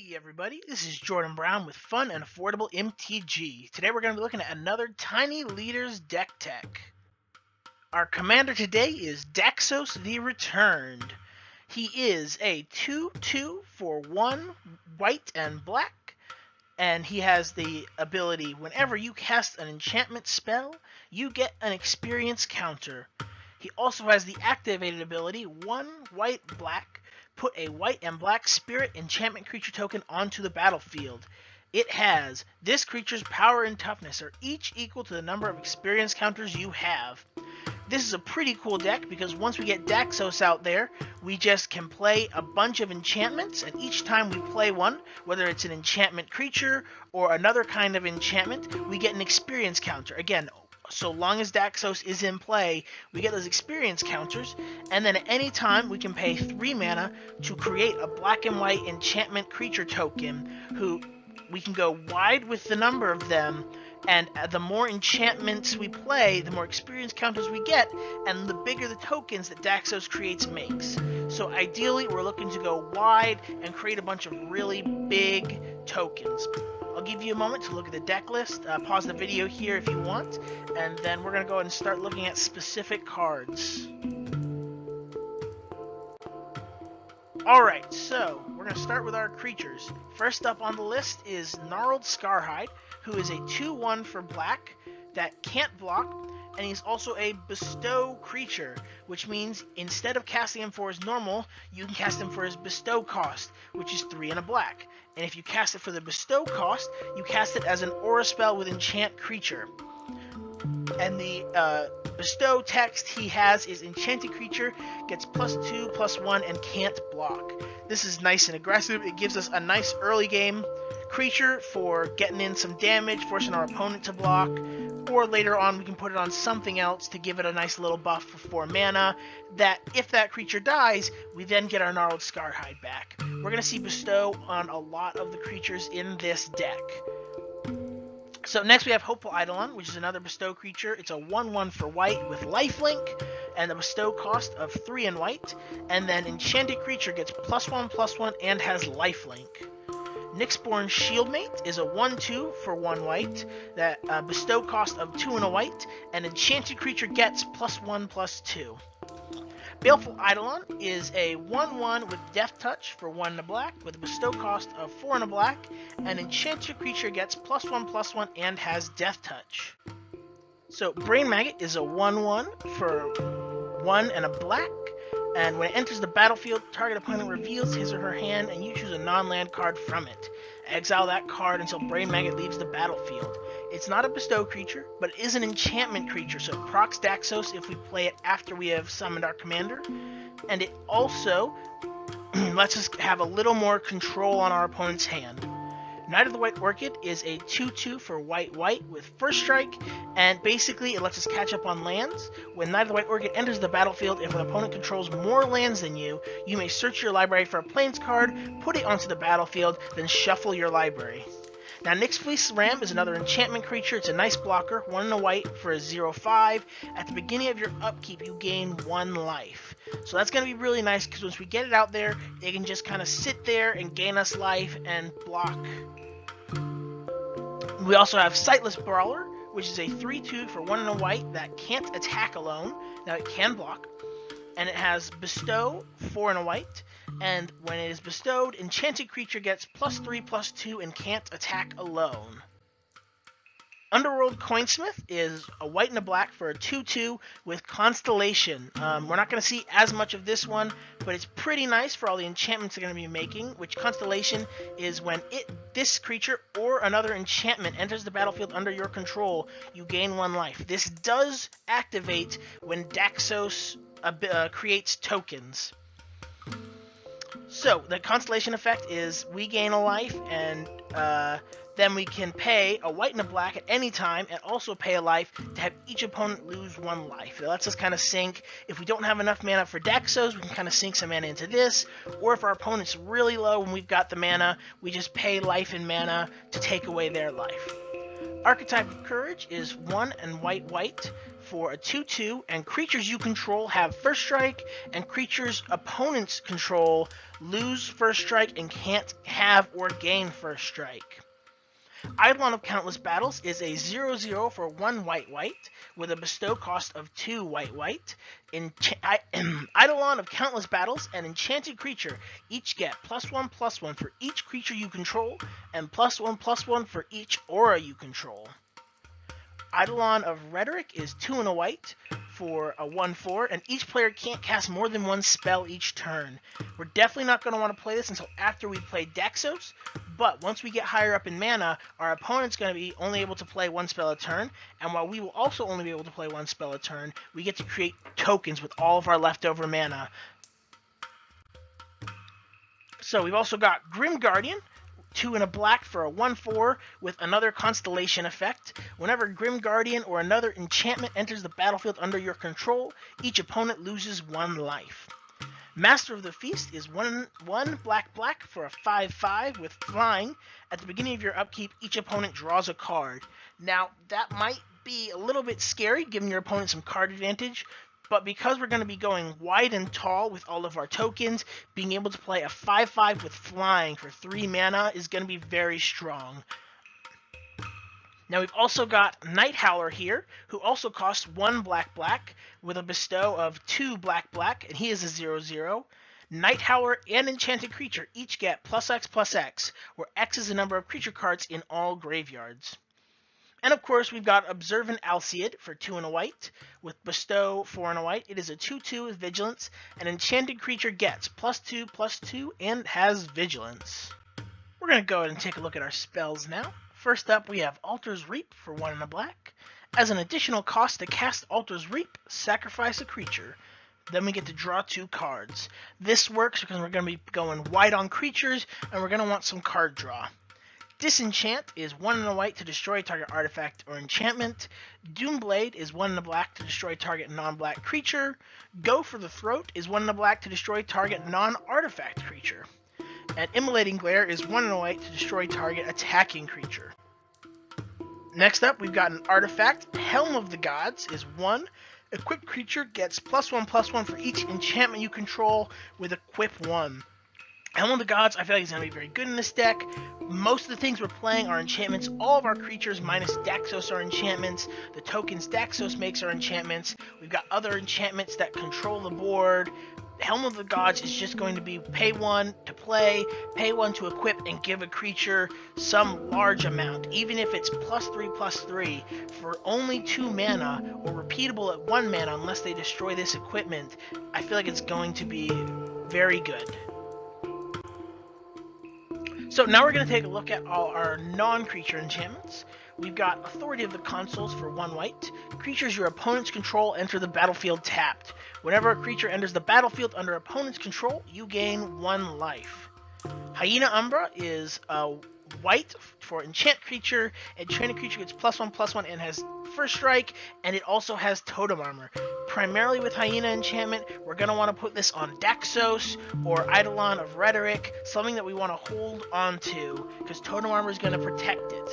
Hey everybody, this is Jordan Brown with Fun and Affordable MTG. Today we're going to be looking at another Tiny Leaders deck tech. Our commander today is Daxos the Returned. He is a 2/2 for 1 white and black, and he has the ability whenever you cast an enchantment spell, you get an experience counter. He also has the activated ability 1 white black. Put a white and black spirit enchantment creature token onto the battlefield. It has this creature's power and toughness are each equal to the number of experience counters you have. This is a pretty cool deck because once we get Daxos out there, we just can play a bunch of enchantments, and each time we play one, whether it's an enchantment creature or another kind of enchantment, we get an experience counter. Again, so long as Daxos is in play, we get those experience counters, and then at any time we can pay 3 mana to create a black and white enchantment creature token, who we can go wide with the number of them, and the more enchantments we play, the more experience counters we get, and the bigger the tokens that Daxos creates makes. So ideally, we're looking to go wide and create a bunch of really big tokens. I'll give you a moment to look at the deck list. Pause the video here if you want, and then we're going to go ahead and start looking at specific cards. Alright, so we're going to start with our creatures. First up on the list is Gnarled Scarhide, who is a 2/1 for black that can't block, and he's also a bestow creature, which means instead of casting him for his normal, you can cast him for his bestow cost, which is 3 and a black. And if you cast it for the bestow cost, you cast it as an aura spell with enchant creature. And the bestow text he has is enchanted creature gets +2/+1 and can't block. This is nice and aggressive. It gives us a nice early game creature for getting in some damage, forcing our opponent to block, or later on we can put it on something else to give it a nice little buff for 4 mana, that if that creature dies, we then get our Gnarled Scarhide back. We're going to see bestow on a lot of the creatures in this deck. So next we have Hopeful Eidolon, which is another bestow creature. It's a 1/1 for white with lifelink, and a bestow cost of 3 and white, and then enchanted creature gets +1/+1 and has lifelink. Nyxborn Shieldmate is a 1/2 for 1 white, that bestow cost of 2 and a white, and enchanted creature gets +1/+2. Baleful Eidolon is a 1/1 with Death Touch for 1 and a black, with a bestow cost of 4 and a black, and enchanted creature gets +1/+1 and has Death Touch. So Brain Maggot is a 1/1 for 1 and a black, and when it enters the battlefield, target opponent reveals his or her hand, and you choose a non-land card from it. Exile that card until Brain Maggot leaves the battlefield. It's not a bestow creature, but it is an enchantment creature, so it procs Daxos if we play it after we have summoned our commander, and it also lets us have a little more control on our opponent's hand. Knight of the White Orchid is a 2/2 for white-white with first strike, and basically it lets us catch up on lands. When Knight of the White Orchid enters the battlefield, if an opponent controls more lands than you, you may search your library for a plains card, put it onto the battlefield, then shuffle your library. Now, Nyxfleece Ram is another enchantment creature. It's a nice blocker, 1 and a white for a 0/5. At the beginning of your upkeep, you gain 1 life. So that's going to be really nice, because once we get it out there, it can just kind of sit there and gain us life and block. We also have Sightless Brawler, which is a 3/2 for 1 and a white that can't attack alone. Now, it can block. And it has Bestow, 4 and a white. And when it is bestowed, enchanted creature gets +3/+2 and can't attack alone. Underworld Coinsmith is a white and a black for a 2/2 with Constellation. We're not going to see as much of this one, but it's pretty nice for all the enchantments they're going to be making, which Constellation is when this creature or another enchantment enters the battlefield under your control, you gain 1 life. This does activate when Daxos creates tokens. So, the Constellation effect is we gain a life, and then we can pay a white and a black at any time, and also pay a life to have each opponent lose 1 life. It lets us kind of sink. If we don't have enough mana for Daxos, we can kind of sink some mana into this, or if our opponent's really low and we've got the mana, we just pay life and mana to take away their life. Archetype of Courage is 1 and white-white for a 2/2, and creatures you control have first strike, and creatures opponents control lose first strike and can't have or gain first strike. Eidolon of Countless Battles is a 0/0 for 1 white with a bestow cost of 2 white. Eidolon of Countless Battles and Enchanted Creature each get +1/+1 for each creature you control and +1/+1 for each aura you control. Eidolon of Rhetoric is 2 and a white for a 1/4, and each player can't cast more than one spell each turn. We're definitely not going to want to play this until after we play Daxos, but once we get higher up in mana, our opponent's going to be only able to play one spell a turn, and while we will also only be able to play one spell a turn, we get to create tokens with all of our leftover mana. So we've also got Grim Guardian, 2 and a black for a 1/4 with another constellation effect. Whenever Grim Guardian or another enchantment enters the battlefield under your control, each opponent loses 1 life. Master of the Feast is 1 black for a 5/5 with flying. At the beginning of your upkeep, each opponent draws a card. Now, that might be a little bit scary, giving your opponent some card advantage, but because we're going to be going wide and tall with all of our tokens, being able to play a 5/5 with flying for 3 mana is going to be very strong. Now we've also got Night Howler here, who also costs 1 black with a bestow of 2 black, and he is a 0/0. Night Howler and Enchanted Creature each get +X/+X, where X is the number of creature cards in all graveyards. And of course, we've got Observant Alseid for 2 and a white, with Bestow 4 and a white. It is a 2/2 with Vigilance. An Enchanted Creature gets +2/+2 and has Vigilance. We're going to go ahead and take a look at our spells now. First up, we have Altar's Reap for 1 and a black. As an additional cost to cast Altar's Reap, sacrifice a creature. Then we get to draw 2 cards. This works because we're going to be going wide on creatures, and we're going to want some card draw. Disenchant is 1 and a white to destroy target artifact or enchantment. Doomblade is 1 and a black to destroy target non-black creature. Go for the Throat is 1 and a black to destroy target non-artifact creature. And Immolating Glare is 1 and a white to destroy target attacking creature. Next up, we've got an artifact. Helm of the Gods is 1. Equipped creature gets +1/+1 for each enchantment you control with Equip 1. Helm of the Gods, I feel like, is going to be very good in this deck. Most of the things we're playing are enchantments. All of our creatures minus Daxos are enchantments. The tokens Daxos makes are enchantments. We've got other enchantments that control the board. Helm of the Gods is just going to be pay 1 to play, pay 1 to equip, and give a creature some large amount, even if it's +3/+3 for only 2 mana, or repeatable at 1 mana unless they destroy this equipment. I feel like it's going to be very good. So now we're going to take a look at all our non-creature enchantments. We've got Authority of the Consuls for 1 white. Creatures your opponents control enter the battlefield tapped. Whenever a creature enters the battlefield under opponent's control, you gain 1 life. Hyena Umbra is a white for enchant creature. Enchanted creature gets +1/+1 and has first strike, and it also has totem armor. Primarily with Hyena enchantment, we're going to want to put this on Daxos or Eidolon of Rhetoric, something that we want to hold on to, because totem armor is going to protect it.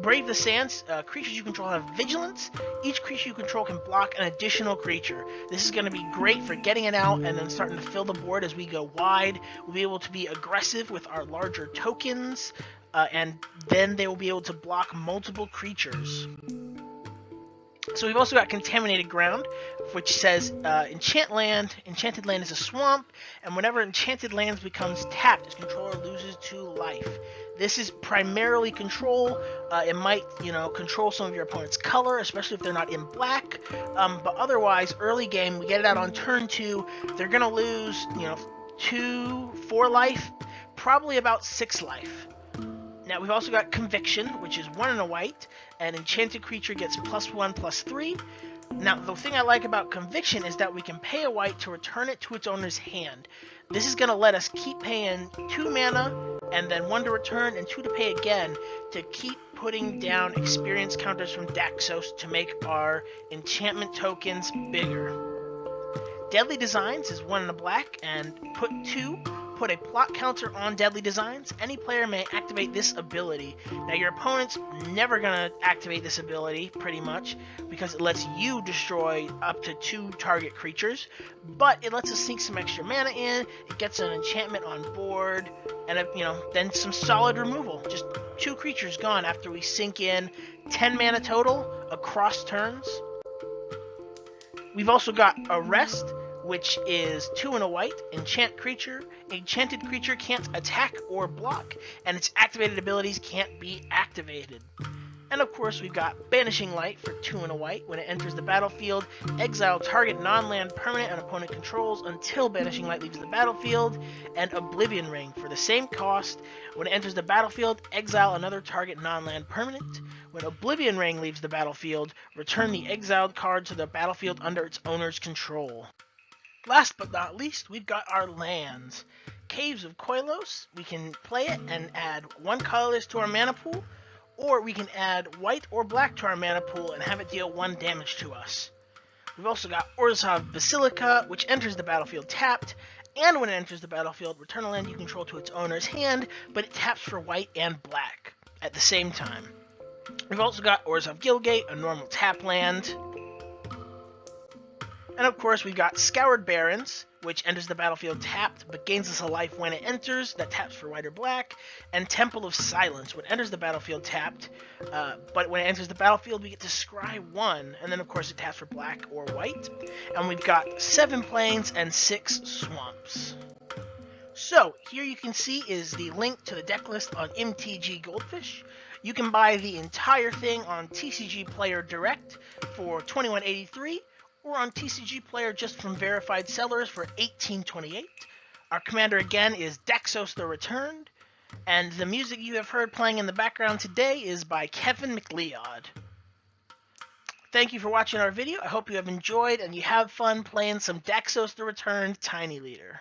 Brave the Sands, creatures you control have Vigilance. Each creature you control can block an additional creature. This is going to be great for getting it out and then starting to fill the board as we go wide. We'll be able to be aggressive with our larger tokens, and then they will be able to block multiple creatures. So we've also got Contaminated Ground, which says Enchanted Land is a swamp, and whenever Enchanted Lands becomes tapped, its controller loses 2 life. This is primarily control. It might, control some of your opponent's color, especially if they're not in black. But otherwise, early game, we get it out on turn 2, they're going to lose, 4 life, probably about 6 life. Now we've also got Conviction, which is 1 and a white. An enchanted creature gets +1/+3. Now, the thing I like about Conviction is that we can pay a white to return it to its owner's hand. This is going to let us keep paying 2 mana, and then 1 to return, and 2 to pay again, to keep putting down experience counters from Daxos to make our enchantment tokens bigger. Deadly Designs is 1 and a black, and put 2 put a plot counter on deadly designs. Any player may activate this ability. Now your opponent's never gonna activate this ability, pretty much, because it lets you destroy up to 2 target creatures, but it lets us sink some extra mana in, it gets an enchantment on board, and then some solid removal. Just 2 creatures gone after we sink in 10 mana total across turns. We've also got Arrest, which is 2 and a white, enchant creature. Enchanted creature can't attack or block, and its activated abilities can't be activated. And of course, we've got Banishing Light for 2 and a white. When it enters the battlefield, exile target non-land permanent an opponent controls until Banishing Light leaves the battlefield. And Oblivion Ring for the same cost. When it enters the battlefield, exile another target non-land permanent. When Oblivion Ring leaves the battlefield, return the exiled card to the battlefield under its owner's control. Last but not least, we've got our lands. Caves of Koilos, we can play it and add 1 colorless to our mana pool, or we can add white or black to our mana pool and have it deal 1 damage to us. We've also got Orzhov Basilica, which enters the battlefield tapped, and when it enters the battlefield, return a land you control to its owner's hand, but it taps for white and black at the same time. We've also got Orzhov Guildgate, a normal tap land. And of course, we've got Scoured Barrens, which enters the battlefield tapped, but gains us a life when it enters, that taps for white or black. And Temple of Silence, which enters the battlefield tapped, but when it enters the battlefield, we get to scry 1, and then of course it taps for black or white. And we've got 7 plains and 6 swamps. So, here you can see is the link to the deck list on MTG Goldfish. You can buy the entire thing on TCG Player Direct for $21.83, or on TCG Player just from verified sellers for $18.28. Our commander again is Daxos the Returned, and the music you have heard playing in the background today is by Kevin McLeod. Thank you for watching our video. I hope you have enjoyed and you have fun playing some Daxos the Returned Tiny Leader.